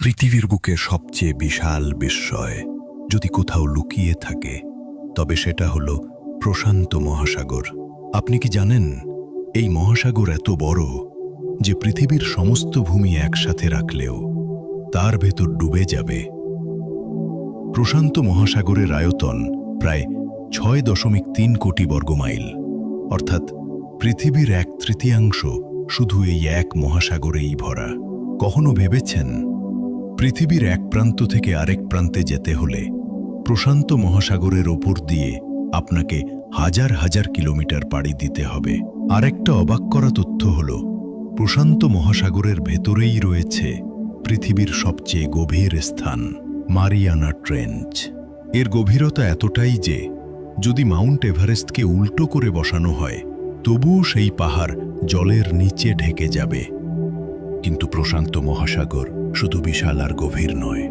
পৃথিবীর বুকে সবচেয়ে বিশাল বিস্ময় যদি কোথাও লুকিয়ে থাকে তবে সেটা হলো প্রশান্ত মহাসাগর। আপনি কি জানেন এই মহাসাগর এত বড় যে পৃথিবীর সমস্ত ভূমি একসাথে রাখলেও তার ভেতর ডুবে যাবে। প্রশান্ত মহাসাগরের আয়তন প্রায় ৬.৩ কোটি বর্গমাইল, অর্থাৎ পৃথিবীর ১/৩ শুধু এই এক মহাসাগরেই ভরা। কখনো ভেবেছেন পৃথিবীর এক প্রান্ত থেকে আরেক প্রান্তে যেতে হলে প্রশান্ত মহাসাগরের ওপর দিয়ে আপনাকে হাজার হাজার কিলোমিটার পাড়ি দিতে হবে? আরেকটা অবাক করা তথ্য হল প্রশান্ত মহাসাগরের ভেতরেই রয়েছে পৃথিবীর সবচেয়ে গভীর স্থান, মারিয়ানা ট্রেঞ্চ। এর গভীরতা এতটাই যে যদি মাউন্ট এভারেস্টকে উল্টো করে বসানো হয় তবুও সেই পাহাড় জলের নিচে ঢেকে যাবে। কিন্তু প্রশান্ত মহাসাগর শুধু বিশাল আর গভীর নয়,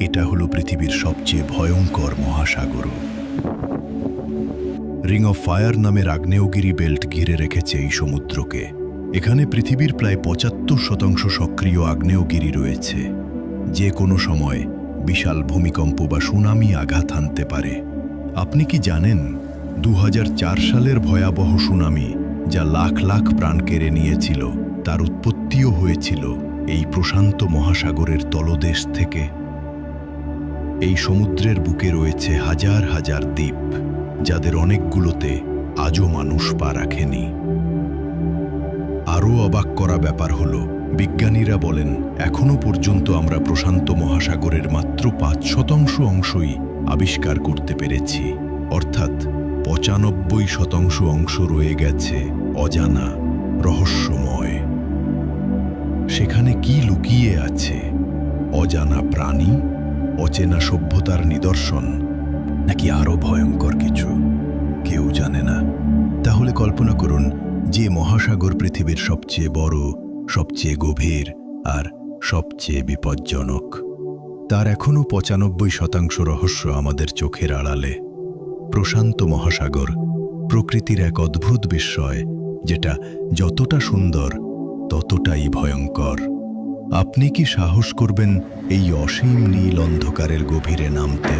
এটা হলো পৃথিবীর সবচেয়ে ভয়ঙ্কর মহাসাগরও। রিং অফ ফায়ার নামের আগ্নেয়গিরি বেল্ট ঘিরে রেখেছে এই সমুদ্রকে। এখানে পৃথিবীর প্রায় ৭৫% সক্রিয় আগ্নেয়গিরি রয়েছে। যে কোনো সময় বিশাল ভূমিকম্প বা সুনামি আঘাত হানতে পারে। আপনি কি জানেন ২০০৪ সালের ভয়াবহ সুনামি যা লাখ লাখ প্রাণ কেড়ে নিয়েছিল তার উৎপত্তিও হয়েছিল এই প্রশান্ত মহাসাগরের তলদেশ থেকে? এই সমুদ্রের বুকে রয়েছে হাজার হাজার দ্বীপ, যাদের অনেকগুলোতে আজও মানুষ পা রাখেনি। আরও অবাক করা ব্যাপার হল বিজ্ঞানীরা বলেন এখনো পর্যন্ত আমরা প্রশান্ত মহাসাগরের মাত্র ৫% অংশই আবিষ্কার করতে পেরেছি, অর্থাৎ ৯৫% অংশ রয়ে গেছে অজানা, রহস্যময়। সেখানে কি লুকিয়ে আছে? অজানা প্রাণী, অচেনা সভ্যতার নিদর্শন, নাকি আরও ভয়ঙ্কর কিছু? কেউ জানে না। তাহলে কল্পনা করুন যে মহাসাগর পৃথিবীর সবচেয়ে বড়, সবচেয়ে গভীর আর সবচেয়ে বিপজ্জনক, তার এখনও ৯৫% রহস্য আমাদের চোখের আড়ালে। প্রশান্ত মহাসাগর প্রকৃতির এক অদ্ভুত বিস্ময়, যেটা যতটা সুন্দর ততটাই ভয়ঙ্কর। আপনি কি সাহস করবেন এই অসীম নীল অন্ধকারের গভীরে নামতে?